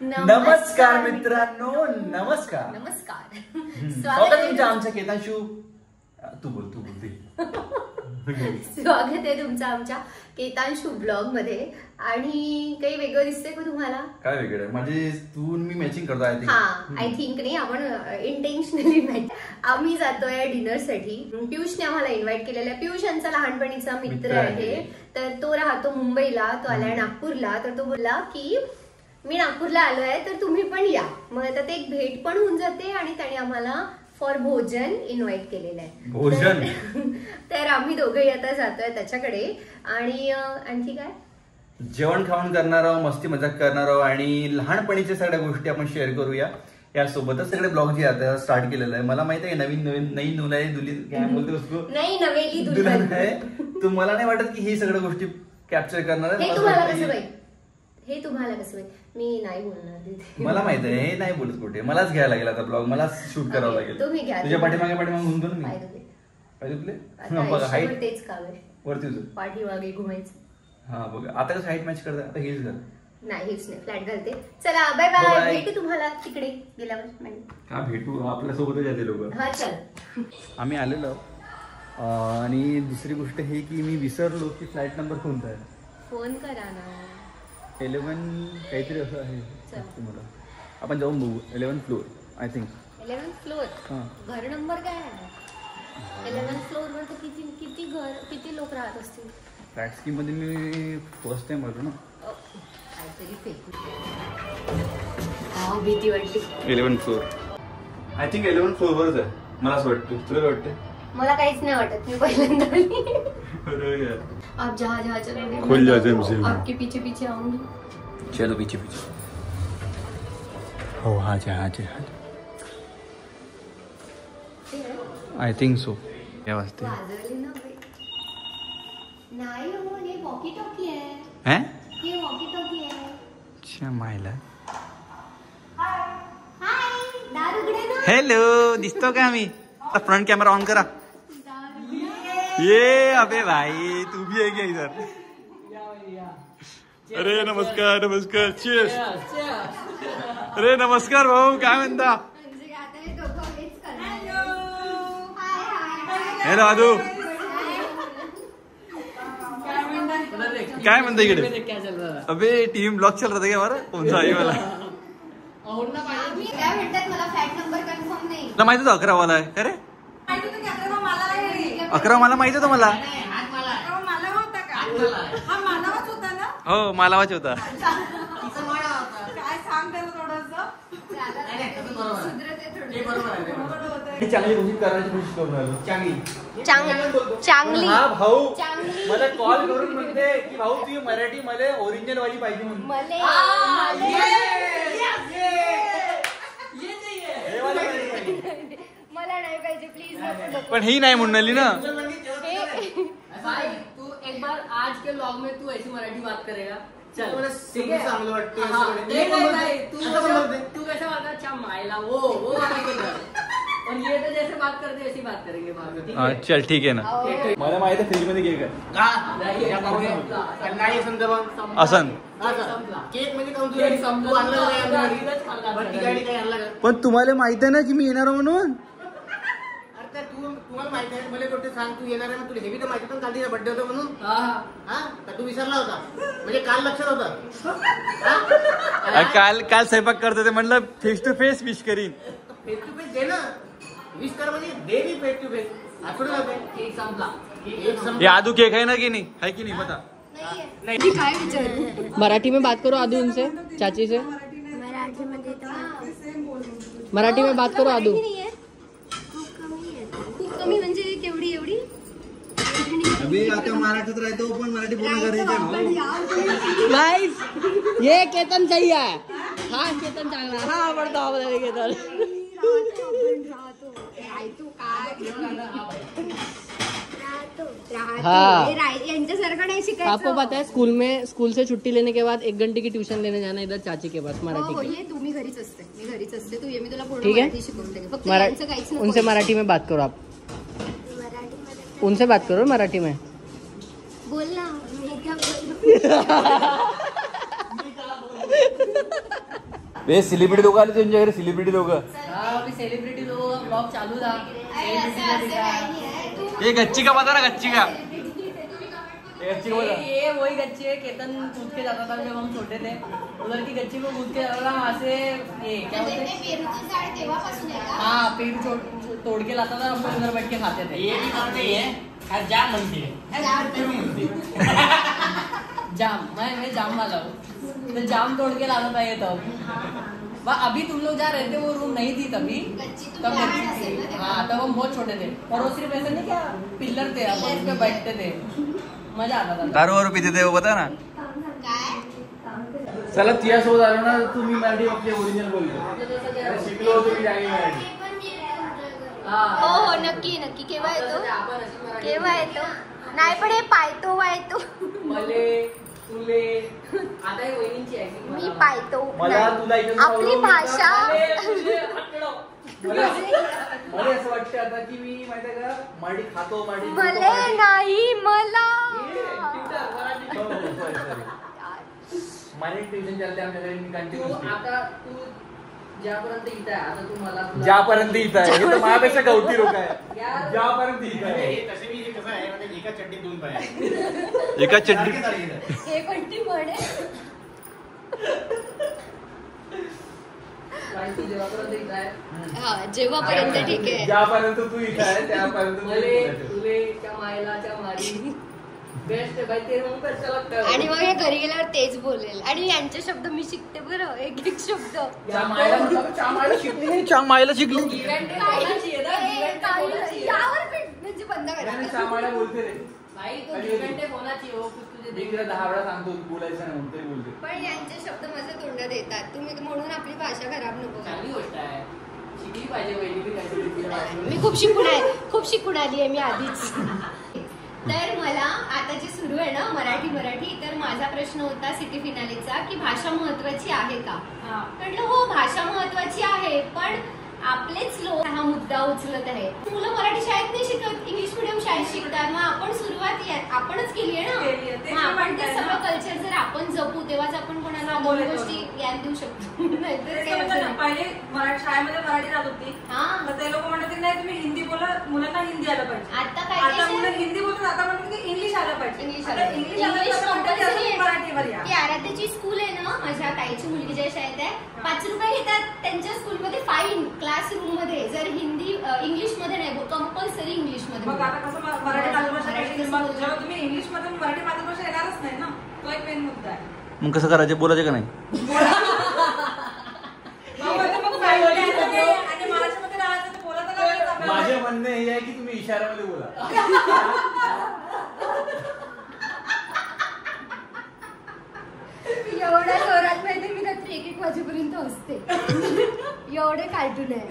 नमस्कार मित्रांनो, नमस्कार. स्वागत आहे तुमचं आमच्या केतांशू. तू बोलते. स्वागत आहे तुमचं आमच्या केतांशू ब्लॉग मध्ये. आणि काही वेगळं दिसतंय का तुम्हाला? काय वेगळं आहे म्हणजे तू मी मॅचिंग करतो आय थिंक नाही, आपण इंटेन्शनली मॅच. आम्ही जातोय डिनर साठी. पियुषने आम्हाला इन्व्हाइट केलेला आहे. पियुष यांचा लहानपणीचा मित्र आहे. तर तो राहतो मुंबईला, तो आलाय नागपूरला. तर तो बोलला की मी नागपूरला आलोय तर तुम्ही पण या. मग आता ते एक भेट पण होऊन जाते आणि त्याने आम्हाला फॉर भोजन इन्व्हाइट केलेलं आहे. भोजन. तर आम्ही दोघंही आता जातोय त्याच्याकडे. आणि आणखी काय, जेवण खाऊन करणार आहोत, मस्ती मजाक करणार आहोत आणि लहानपणीच्या सगळ्या गोष्टी आपण शेअर करूया. यासोबतच सगळे ब्लॉग जे आता स्टार्ट केलेलं आहे. मला माहिती आहे नई नुलाई दुल्हन काय बोलते उसको, नाही नवेली दुल्हन आहे. तर मला नाही वाटत की ही सगळ्या गोष्टी कॅप्चर करणार आहे. हे तुम्हाला कसं मी नाही बोलणार. मला माहित आहे हे नाही बोलत कुठे. मलाच घ्यायला लागेल आता ब्लॉग, मला शूट करावं लागेल. तुझ्या पाठीमागे म्हणतो ना मी तेच काम आहे वरती तुझं पाठीमागे घुमायचं. हा बघा आता कसं हाईट मॅच करता. आता हेच झालं नाही, हेच नाही, फ्लॅट घालते. चला बाय बाय, भेटू तुम्हाला तिकडे गेल्यावर. हा भेटू, आपल्यासोबतच येते लोक. हा चल. आम्ही आलेलो आणि दुसरी गोष्ट हे की मी विसरलो की फ्लॅट नंबर कोणता आहे. फोन करा ना. 11 काहीतरी असं आहे. तुम्हाला आपण जाऊन बघू. 11th floor I think. 11th floor. घर नंबर काय आहे? 11th फ्लोअर वर तर किती लोक राहत असतील. फ्लॅट स्कीम मध्ये मी फर्स्ट टाइम आलो ना. काहीतरी फेकू. भीती वाटते. 11th floor I think 11th floor वरच आहे मला असं वाटतं. तुला काय वाटतं? मला काहीच नाही वाटत. मी पहिल्यांदा आप जहाँ चलोगे खुल जाते हैं आपके पीछे पीछे आऊंगी. चलो पीछे हो. हाँ जी आय थिंक सो. क्या वाजते नाही हो, हे वॉकी टॉकी आहे. हैं? हे वॉकी टॉकी आहे. अच्छा मायला. हाय, दार उघडे ना. हॅलो, दिसतो का मी? फ्रंट कॅमेरा ऑन करा. ये अबे भाई तू भी है क्या इधर? अरे नमस्कार चीयर्स. अरे नमस्कार भाऊ, काय म्हणता? हॅलो आदू, काय म्हणता इकडे? अबे टीम ब्लॉक चल रहा था क्या हमारा? कौन सा आहे मला काय म्हणतात, मला फ्लॅट नंबर कन्फर्म नाही. तुला माहिती होतं 11 वाला आहे का रे? 11 मला माहिती होतं. मला हो मालावाच होता. चांगली कोशिश करायची कोशिश करून राहिलो. चांगली हा भाऊ मला कॉल करून म्हणते की भाऊ ती मराठी मला ओरिजिनल वाली पाहिजे म्हणून. मला नाही पाहिजे प्लीज. पण ही नाही म्हणली ना. भाई तू एक बार आज के व्लॉग में तू ऐसी मराठी बात करेगा. चल ठीक है. चांगलं वाटतं. तू कैसे बात अच्छा मायला वो और ये तो जैसे बात करते वैसी बात करेंगे बाद. चल ठीक आहे ना. मला माहिती आहे फ्रीज मध्ये केक असं. पण तुम्हाला माहित आहे ना की मी येणार म्हणून. तुम्हाला माहिती आहे मला कुठे सांग तू येणार आहे ना. तुला हे बी तर माहिती पण काल तिचा बर्थडे होता म्हणून. तू विसरला होता म्हणजे काल लक्षात होता. काल स्वयंपाक करत होते म्हणलं फेस टू फेस विश करीन. फेस टू फेस दे ना. विश कर म्हणजे दे बी फेस टू फेस. ये आदू केक है ना कि नहीं? है कि नहीं पता? काय विचार. मराठी में बात करो आदू उनसे, चाची से. मराठी में बात करो आदू. खूप कमी म्हणजे केवढी एवढी. अभी आता मराठीत राहतो पण मराठी बोलणं गरजेचं भाई ये केतन सही है. हा केतन चांगला. हा आवडतो आपल्याला केतन. यांच्यासारखं नाही शिकायचं. आपको पता है स्कूल से छुट्टी लेने के बाद 1 घंटे की ट्यूशन लेने जाना इधर चाची के पास मराठी की. तू मी घरीच असते. तू ये, मी तुला ठीक है. उनसे मराठी में बात करो आप. उनसे बात करो मराठी में. बोल ना. मी क्या बोलू. हे सेलिब्रिटी लोक आले तुमच्या घरी, सेलिब्रिटी लोक. सेलिब्रिटी लोक ब्लॉग चालू था. ये गच्ची का बता ना, गच्ची का ये वही गच्ची है. केतन कूद के जाता था जब हम छोटे थे. उधर की गच्ची को कूद के जाता था. वहाँ से ये क्या बोलते हैं, हाँ पेड़ तोड़ के लाता था. हम लोग उधर बैठ के खाते थे. ये भी मानते ही है, जाम बनती है. जाम, मैं जाम वाला हूँ. तो जाम तोड़ के लाता था ये. तब अभी तुम लोग जहाँ रहते वो रूम नहीं थी तभी, तब गच्ची थी. हाँ तब हम बहुत छोटे थे. और वो सिर्फ ऐसे नहीं क्या पिलर थे, अपन उस पे बैठते थे. मजा आता था. दारू वारू पिते थे वो, बता ना. चला तिया सोबत आलो ना, तुम्ही मराठी आपली ओरिजिनल बोलतो. शिकलो तुम्ही जागी मराठी. हो नक्की नक्की. केव्हा येतो, केव्हा येतो. नाही पण हे पायतो वायतो मले तुले आता हे वहिनींची आहे. मी पायतो मला तुला इथे आपली भाषा. मला असं वाटतं आता की मी माहिती आहे का मराठी खातो, मराठी मले नाही मला. मराठी ट्युशन चालते आमच्याकडे. मी कंटिन्यू आता तू ज्यापर्यंत इथं आहे, आता तू मला ज्यापर्यंत इथं आहे, हे तर माझ्यापेक्षा गवती लोक आहे. ज्यापर्यंत इथं आहे, तसे मी कसं आहे म्हणजे एका चड्डीत 2 पाय. एका चड्डी. हे कोणती म्हण आहे. जेव्हापर्यंत इथं आहे, हा जेव्हापर्यंत ठीक आहे. ज्यापर्यंत तू इथं आहे त्यापर्यंत मले तुले च्या मायला च्या मारी बेस्ट भाई. ते मग कसं लागतं. आणि मग हे घरी गेल्यावर तेच बोलेल. आणि यांचे शब्द मी शिकते बरं, एक एक शब्द. चामायला शिकली. यावर म्हणजे बंद करा. चामायला बोलते रे भाई तो इव्हेंट होण्याची हो तुझे मी तिला 10 वेळा सांगतो बोलायचं नाही म्हणून तरी बोलते. पण यांचे शब्द माझ्या तोंडात येतात. तुम्ही म्हणून आपली भाषा खराब नको. चांगली गोष्ट आहे, शिकली पाहिजे. वहिनी मी खूप शिकून आहे, खूप शिकून आली आहे मी आधीच. तर मला आता जे सुरू आहे ना मराठी, तर माझा प्रश्न होता सिटी फिनालेचा की भाषा महत्वाची आहे का. म्हटलं हो भाषा महत्वाची आहे, पण आपलेच लोक हा मुद्दा उचलत आहे. मुलं मराठी शाळेत नाही शिकत, इंग्लिश मिडियम शाळेत शिकतात. मग आपण सुरुवात आपणच केली आहे ना. मग आपण ते सगळं कल्चर जर आपण जपू तेव्हाच आपण कोणाला दोन गोष्टी ज्ञान देऊ शकतो. पहिले मराठी शाळेमध्ये मराठी राहत होती. तर ते लोक म्हणतात की नाही तुम्ही हिंदी बोला, मुलांना हिंदी आलं पाहिजे. आता मुलं हिंदी बोलतात, आता म्हणतात की इंग्लिश आलं पाहिजे. इंग्लिश मराठीवर या. की आराध्याची स्कूल आहे ना, माझ्या ताईची मुलगी ज्या शाळेत आहे, 5 रुपये घेतात त्यांच्या स्कूलमध्ये फाईन क्लासरूम मध्ये. जर हिंदी इंग्लिश मध्ये नाही, कंपल्सरी इंग्लिश मध्ये. मग आता कसं मराठी मातृभाषा, जेव्हा तुम्ही इंग्लिश मधून मराठी मातृभाषा येणारच नाही ना, तो एक मेन मुद्दा आहे. मग कसं करायचं, बोलायचं का नाही. आणि महाराष्ट्रामध्ये राहायचं तर बोलायचं. माझे म्हणणे हे आहे की तुम्ही इशाऱ्यामध्ये बोला. एवढ्या जोरात माहिती मी रात्री 1-1 वाजेपर्यंत असते. एवढे कार्टून आहे.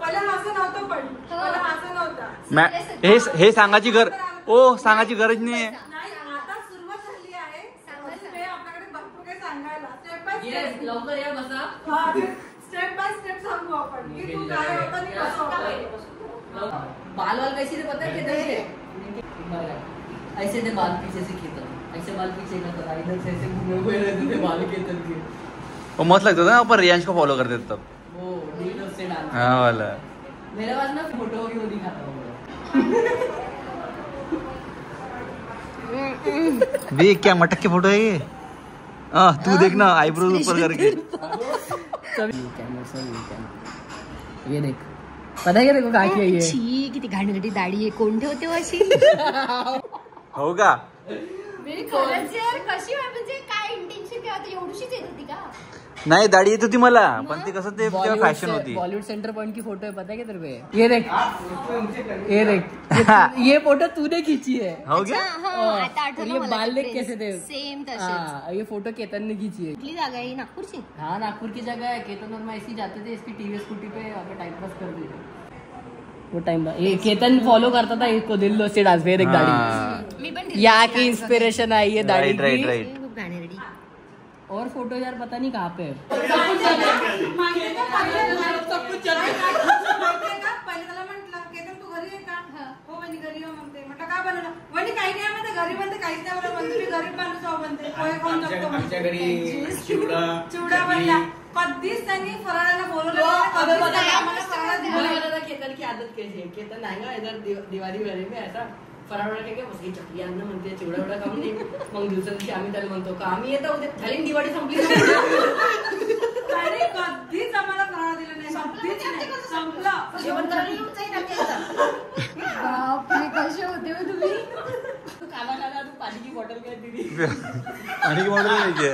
पहिला असं नव्हतं, पण पहिला असं नव्हतं. हे सांगायची सांगायची गरज नाही. आता सुरुवात झाली आहे. आपल्याकडे भरपूर काही सांगायला. स्टेप बाय स्टेप लवकर या बसा. स्टेप बाय स्टेप सांगू आपण की तू काय होता आणि कसं होता. बाल कैसे थे पता है किधर से. ऐसे थे बाल पीछे से खींचो, ऐसे बाल पीछे करता था, इधर से ऐसे घूमे हुए रहते थे बाल के तल के. वो मस्त लगता था ना, पर रियांश को फॉलो करते थे तब. वो नील से डांस. हाँ वाला. मेरे पास ना फोटो भी वो दिखाता हूँ. देख क्या मटक के फोटो है ये. तू देख ना आईब्रोज ऊपर करके. ये देख, पता है क्या देखो काय किया ये. छी किती घाणेरडी दाढी आहे. कोण ठेवते अशी. हो का. खरंच यार, कशी म्हणजे काय इंटेन्शन काय होतं. एवढीशीच येत होती का. नाही दाढी येत होती मला, पण ते कसं ते फॅशन होती. बॉलीवुड सेंटर पॉइंट की फोटो है, पता है क्या तेरे को. ये देख, ये देख, ये फोटो तूने खींची है. हो गया. आता आठवलं ये मला. बाल देख कैसे थे. सेम तसेच. हाँ, ये फोटो केतन ने खींची है. कुठली जागा आहे नागपूरची. हाँ नागपुर की जगह है. केतन और मैं ऐसे जाते थे इसकी टीवी स्कूटी पे, टाइम पास कर देते वो टाइम. ये केतन फॉलो करता था इसको, दिल से डांस फेर एक दाढ़ी. मी पण यहाँ की इंस्पिरेशन आई है दाढ़ी की. राइट. खूप घाणेरडी. और फोटो यार पता नहीं कहाँ पे है. पहिले त्याला म्हटलं केतन तू घरी आहे का. हो वहिनी घरी हो म्हणते. म्हटलं का बनवलं. वहिनी काही नाही म्हणते, घरी बनते काहीच नाही बनवलं. म्हणते मी गरीब माणूस आहो म्हणते, पोहे खाऊन जगतो म्हणते. घरी चिवडा बनला. कधीच त्यांनी फराळाला बोलवलं केतन की आदत कैसी है, केतन आएगा इधर दिवाळी वाले में ऐसा फराळ काय बस ही चकली अन्न म्हणते चिवडा एवढा खाऊन दे. मग दिवसा दिवशी आम्ही त्याला म्हणतो का आम्ही येतो उद्या झाली दिवाळी संपली. कधीच आम्हाला फराळ दिलं नाही, संपलं जेवण करायला येऊन जाईल बापरे, कसे होते हो तुम्ही. तू खाना तू पाणीची बॉटल काय दिली. पाणी की बॉटल घ्यायची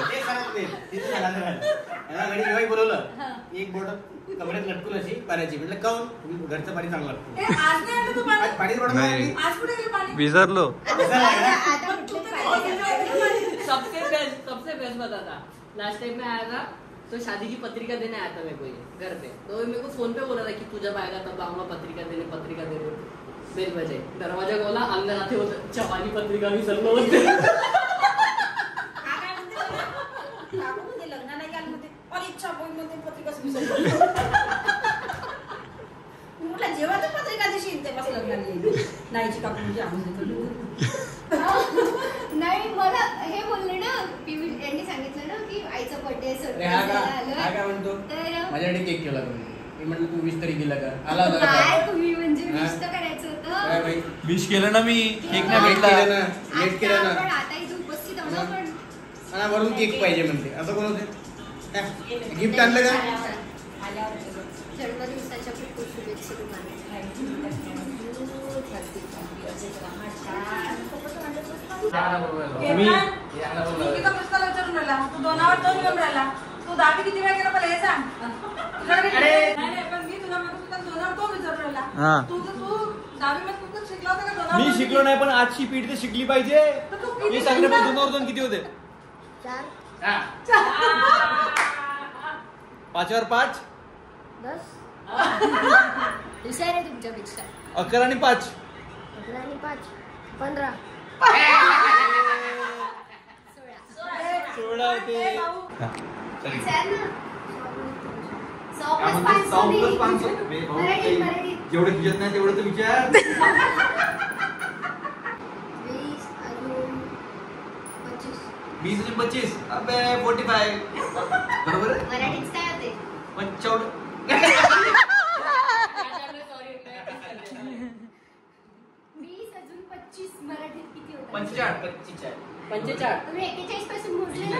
घरी बोलवलं एक बॉटल कमरेत लटकून अशी पाण्याची म्हटलं काऊन घरचं पाणी चांगलं लागतं. आज नाही आणलं तू पाणी, पाणी आज कुठे गेलं पाणी. विसरलो. सबसे बेस्ट बता था लास्ट टाइम में आया था तो शादी की पत्रिका देने आया था मेरे को ये घर पे. तो मेरे को फोन पे बोला था कि तू जब आएगा तब आऊंगा पत्रिका देने. बेल बजे दरवाजा खोला अंदर आते हो चपानी पत्रिका भी सब लोग लग्न नाही आलं म्हणते आणि इच्छा म्हणते पत्रिका म्हटलं जेव्हा तर पत्रिका देशील तेव्हाच लग्नाला येईल. नाहीची काकू म्हणजे नाही, मला हे बोलले ना, पियुष यांनी सांगितलं ना की आईचा बर्थडे काय म्हणतो माझ्याकडे केक केला तुम्ही म्हणलं तू 20 तरी केला का आला काय तुम्ही म्हणजे विश तर करायचं होतं. विश केलं ना मी, केक नाही लेट केलं ना पण आता इथे उपस्थित आहो ना. पण मला वरून केक पाहिजे म्हणते असं कोण होते. गिफ्ट आणलं का जन्मदिवसाच्या खूप शुभेच्छा तुम्हाला. प्रश्नाला विचारून राहिला, तू 2 आवर 2 घेऊन राहिला, तू 10वी किती वेळा केला मला हे सांग. नाही पण मी तुला म्हणतो 2 आवर 2 विचारून राहिला. तू 10वी मध्ये कुठं शिकला होता का 2 आवर? मी शिकलो नाही, पण आजची पिढी तर शिकली पाहिजे. मी सांगले पण 2 किती होते. 5 वर 5 10 हुशार आहे तुमच्यापेक्षा. 11 आणि 5 11 आणि 5 15 16 होते. जेवढे तुझ्यात नाही तेवढं तर विचार. 20 आणि 25 अबे 45 बरोबर आहे. मराठीत काय होते? 55. 20 अजून 25 मराठीत किती होतं? 45 तुम्ही 41 पासून मोजले ना.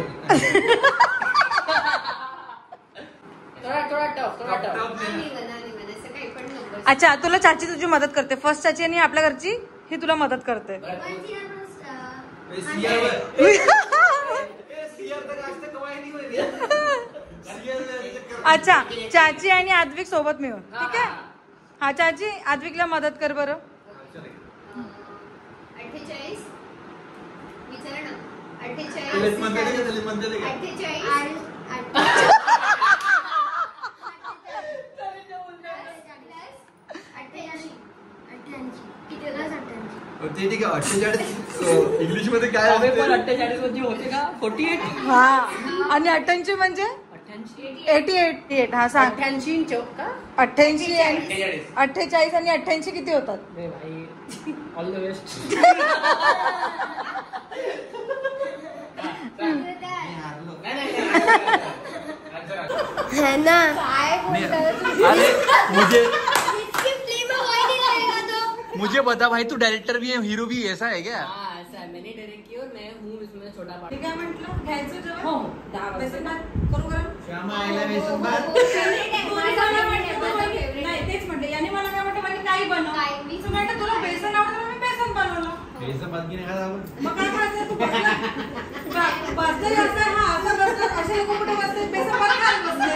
थोडा टफ नाही म्हणा, असं काही पण नको. अच्छा, तुला चाची तुझी मदत करते. फर्स्ट चाची आणि आपल्या घरची ही तुला मदत करते. अच्छा, चाची आणि आद्विक सोबत मिळून. ठीक आहे. हा चाची, आद्विकला मदत कर बरं. 48 विचारा ना. 48 ते ठीक आहे. 48 इंग्लिश मध्ये काय पण 48 म्हणजे होते का 48. हा, आणि 88 म्हणजे 88. हा सांग. 88 का 88 48 आणि 88 किती होतात? All the best. है ना. काय मुझे बता भाई, तू डायरेक्टर भी है, हीरो भी है, ऐसा है क्या? हाँ ऐसा है. मैंने डायरेक्ट की और मैं हूँ इसमें छोटा पार्ट. ठीक आहे म्हटलं घ्यायचं जेवण. हो. बेसन भात करू गरम. श्यामा आईला बेसन भात. नाही तेच म्हटलं. याने मला काय म्हटलं माहिती काही बनव. मी म्हटलं तुला बेसन आवडतं, मी बेसन बनवलं. बेसन भात की नाही खायला आवडत. मग काय खायचं तू बसतोय असं. हा असं बसतात असे लोक कुठे बसते बेसन भात खात बसते.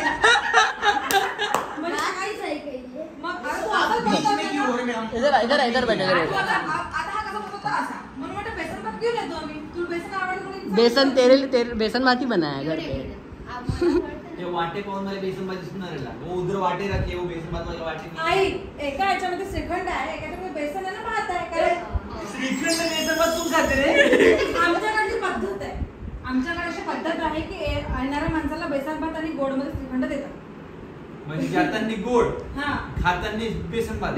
इधर बैठे. बेसन तेरे बेसन भात ही बनाया घर पे. ये वाटे पाहून मला बेसन भात दिसून राहिला. वो उधर वाटे रखे, वो बेसन भात मला वाटे नाही. आई एका याच्यामध्ये श्रीखंड आहे, एकाच्यामध्ये बेसन आहे ना भात आहे. कारण श्रीखंड बेसन भात तू खाते रे. आमच्याकडची पद्धत आहे. आमच्याकडे अशी पद्धत आहे की येणाऱ्या माणसाला बेसन भात आणि गोड मध्ये श्रीखंड देतात. म्हणजे जाताना गोड, हा, खाताना बेसन भात.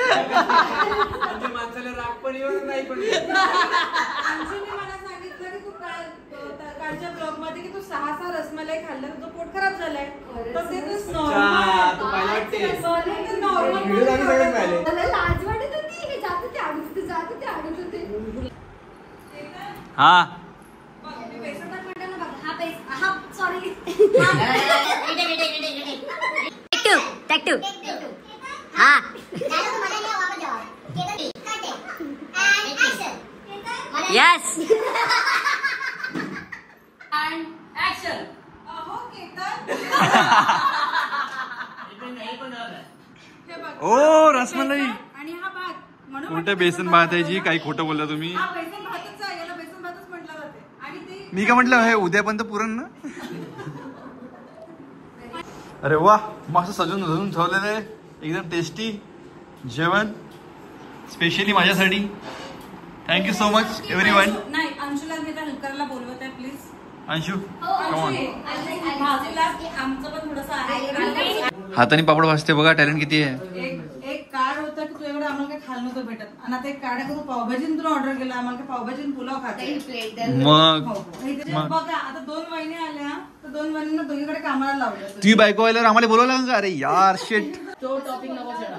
म्हणजे माणसाला राग पण येऊ नाही पण. आमची मला सांगितलं की तू सकाळच्या ब्लॉग मध्ये की तू 6 रसमलाई खाल्ल्या तर पोट खराब झालाय. तर ते मला लाज वाटत होती. हे जात होते आणत होते. हा Yes. And action. अहो केतन. ओ रसमलाई आणि हा भात म्हणून खोटं बेसन भात आहे जी. काही खोटं बोलला तुम्ही. हा बेसन भातच आहे. याला बेसन भातच म्हटलं जाते. आणि ते मी काय म्हटलं हे उद्यापर्यंत पुरण ना. अरे वा मस्त सजून ठेवलेलं आहे. एकदम टेस्टी जेवण स्पेशली माझ्यासाठी. Thank you so much everyone. नाही अंशुला मी त्या हेल्परला बोलवत आहे प्लीज. अंशू भाजीला आमचं पण थोडंसं आहे. हाताने पापड भाजते बघा. टॅलेंट किती आहे. एक कार्ड होतं की तुझ्याकडे आम्हाला काही खायला नव्हतं भेटत आणि आता एक कार्ड आहे तू पावभाजीने तुला ऑर्डर केला. आम्हाला पावभाजी पुलाव खाते. मग बघा आता 2 महिने आल्या तर 2 महिन्यांना दोघीकडे कामाला लावलं. तुझी बायको आल्यावर आम्हाला बोलवलं का. अरे यार शेट. तो टॉपिक नको छेडा.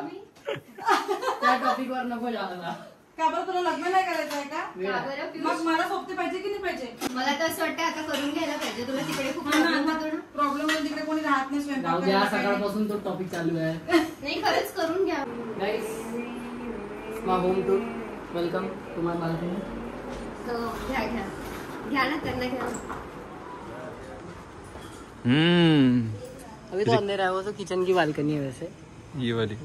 त्या टॉपिक वर नको जायला. का बरं तुला लग्न नाही करायचं आहे का. मग मला सोबती पाहिजे की नाही पाहिजे. मला तर असं वाटतं आता करून घ्यायला पाहिजे. तुला तिकडे खूप प्रॉब्लेम होतो. तिकडे कोणी राहत नाही स्वयंपाक. सकाळपासून तो टॉपिक चालू आहे. नाही खरंच करून घ्या. गाईस स्मा home tour welcome to my balcony. घ्या ना त्यांना घ्या. अभी तो अंधेरा है. वो तो किचन की बालकनी है वैसे. ये वाली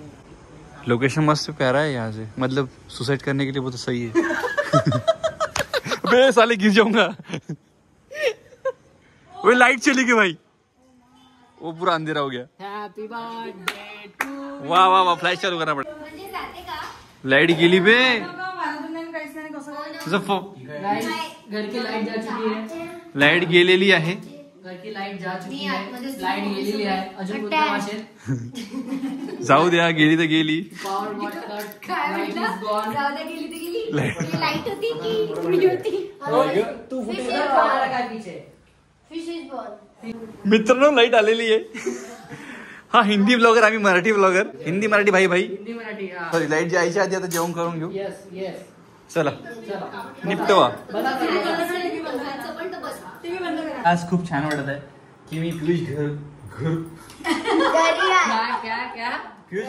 लोकेशन मस्त प्यारा है यहाँ से. मतलब सुसाइड करने के लिए वो तो सही है. बे साले गिर जाऊंगा. वो लाइट चली गई भाई. वो पूरा अंधेरा हो गया. Happy birthday to. वाह वाह वाह फ्लैश चालू करना पड़ा. म्हणजे जाते का. लाइट गेली बे. काहीच नाही कसं तुझं घर की लाईट जा चुकी है. लाइट गेलेली आहे. घर की लाईट जा चुकी है. लाईट गेलेली आहे. अजून कुठे माशे. जाऊ द्या गेली तर गेली. Power what cut. काय लाईट म्हटलं. Is gone. जाऊ द्या गेली तर गेली. लाईट होती की उडी होती. तू कुठे काय पीछे. Fish is ball. मित्रांनो लाईट आलेली आहे. हा हिंदी ब्लॉगर आम्ही मराठी ब्लॉगर. हिंदी मराठी भाई भाई. हिंदी मराठी. सॉरी लाईट जायच्या आधी आता जेवण करून घेऊ. Yes yes. चला चला निपटवा. पण तो बस. टीव्ही बंद करा. आज खूप छान वाटत आहे की मी पियुष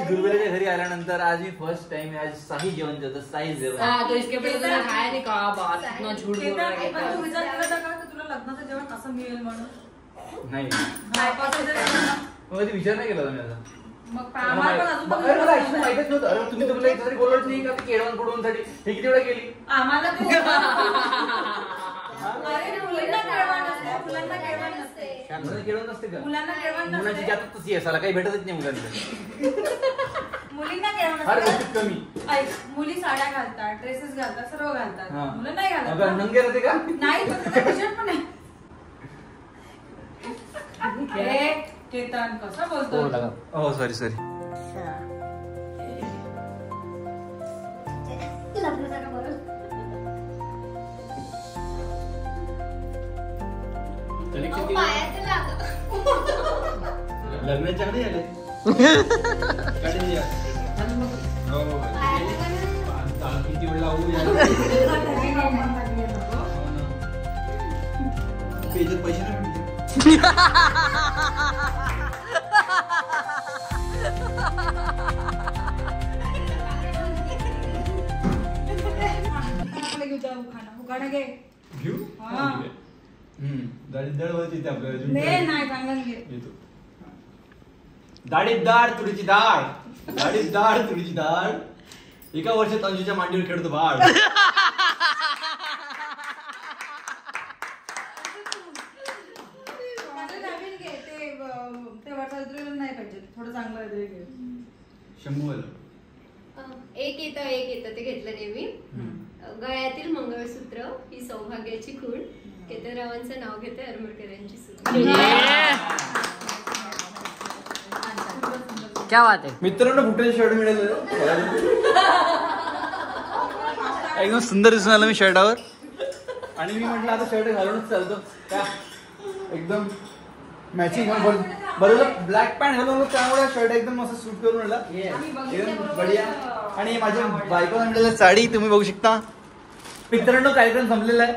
गुरुवेच्या घरी आल्यानंतर आज मी फर्स्ट टाइम आज साही जेवण जेवतो. साही जेवण. तो इसके पहले तो खाया नहीं. कहा बात इतना झूठ बोल रहा है. पण तू विचार केला होता का तुला लग्नाचं जेवण असं मिळेल म्हणून. नाही बायपाचं जर मग कधी विचार नाही केला तुम्ही आता. मग आम्हाला पण अजून अरे मला actually माहितच नव्हतं. अरे तुम्ही तुला एकदा तरी बोलवत नाही का केळवण साठी हे किती वेळा केली. आम्हाला ते अरे मुलांना केळवण नसते. मुलांना केळवण नसते. केळवण नसते का. मुलांना केळवण मुलांची नसते. जातच तशी आहे. साला काही भेटतच नाही मुलांना. मुलींना केळवण हर नसते. गोष्टीत कमी. ऐक मुली साड्या घालतात ड्रेसेस घालतात सर्व घालतात. हा. मुलं नाही अगं घालत. नंगे राहते का. नाही पण टी-शर्ट पण आहे. हे केतन कसं बोलतो. हो सॉरी सॉरी. लग्न चांगले झाले. किती वेळ लावू पैसे नाही भेटते. उखाणा घे. घेऊ. हा. दाढीदार होती ते आपल्याला. नाही चांगलं घे. येतो. दाढीदार तुरीची डाळ. दाढीदार तुरीची डाळ. एका वर्षात अंशूच्या मांडीवर खेळतो बाळ. नवीन घे ते वर्षाला नाही पाहिजे. थोडं चांगलं काहीतरी घे. शंभू एक येतं ते घेतलं नेहमी. गळ्यातील मंगळसूत्र ही सौभाग्याची खूण. केतनरावांचं नाव घेते अरमडकर यांची सून. क्या बात है. मित्रांनो फुटेल शर्ट मिळालं. एकदम सुंदर दिसून आलं मी शर्टावर. आणि मी म्हटलं आता शर्ट घालूनच चालतो का एकदम मॅचिंग बरोबर ब्लॅक पॅन्ट घालून त्यामुळे शर्ट एकदम असं सूट करून आला एकदम बढिया. आणि माझ्या बायको आणलेलं साडी तुम्ही बघू शकता. मित्रांनो कार्यक्रम संपलेला आहे.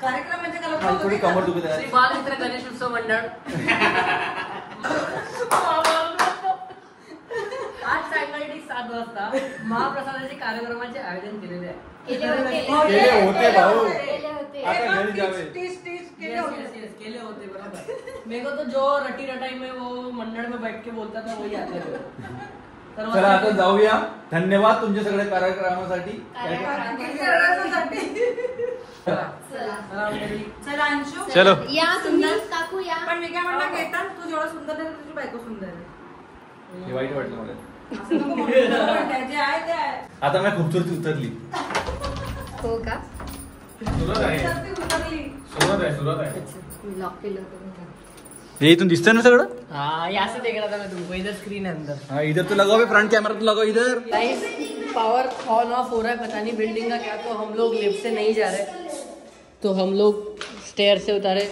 कार्यक्रम म्हणजे थोडी कमर दुखत आहे. बालमित्र गणेश उत्सव मंडळ आज सायंकाळी 7 वाजता महाप्रसादाचे कार्यक्रमाचे आयोजन केलेले आहे. केले होते भाऊ. आता घरी जावे. केले होते बरोबर. मेरे को तो जो रटी रटाई में वो मंडळ में बैठ के बोलता था वही आते थे. चला आता जाऊया. धन्यवाद तुमच्या सगळ्या कार्यक्रमासाठी. चला अंशू चलो या तुम्ही काकू या. पण मी काय म्हणलं केतन तू जेवढा सुंदर आहे तुझी बायको सुंदर आहे. हे वाईट वाटलं मला. असं नको म्हणू. जे आहे ते आहे. आता मी खूपसूरती उतरली. हो का सुरुवात आहे. लॉक केलं होतं. हे इथून दिसतंय ना सगळं. हाँ यहाँ से देख रहा था मैं तुमको. इधर स्क्रीन है अंदर. हाँ इधर तो लगाओ फ्रंट कैमरा तो लगाओ इधर. गाइस पावर ऑन ऑफ हो रहा है पता नहीं बिल्डिंग का क्या. तो हम लोग लिफ्ट से नहीं जा रहे तो हम लोग स्टेयर से उतारे.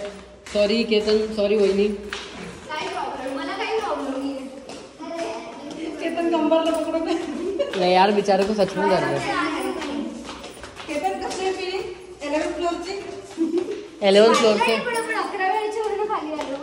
सॉरी केतन सॉरी वहिनी. काय प्रॉब्लेम मला काही प्रॉब्लेम नाही. केतन कंबरला पकडून नहीं यार बेचारे को सच में दर्द है. केतन कशी आहे फीलिंग 11th फ्लोअरची. 11th फ्लोर से पण आपण 11 वेळेच्या वरून खाली आलो.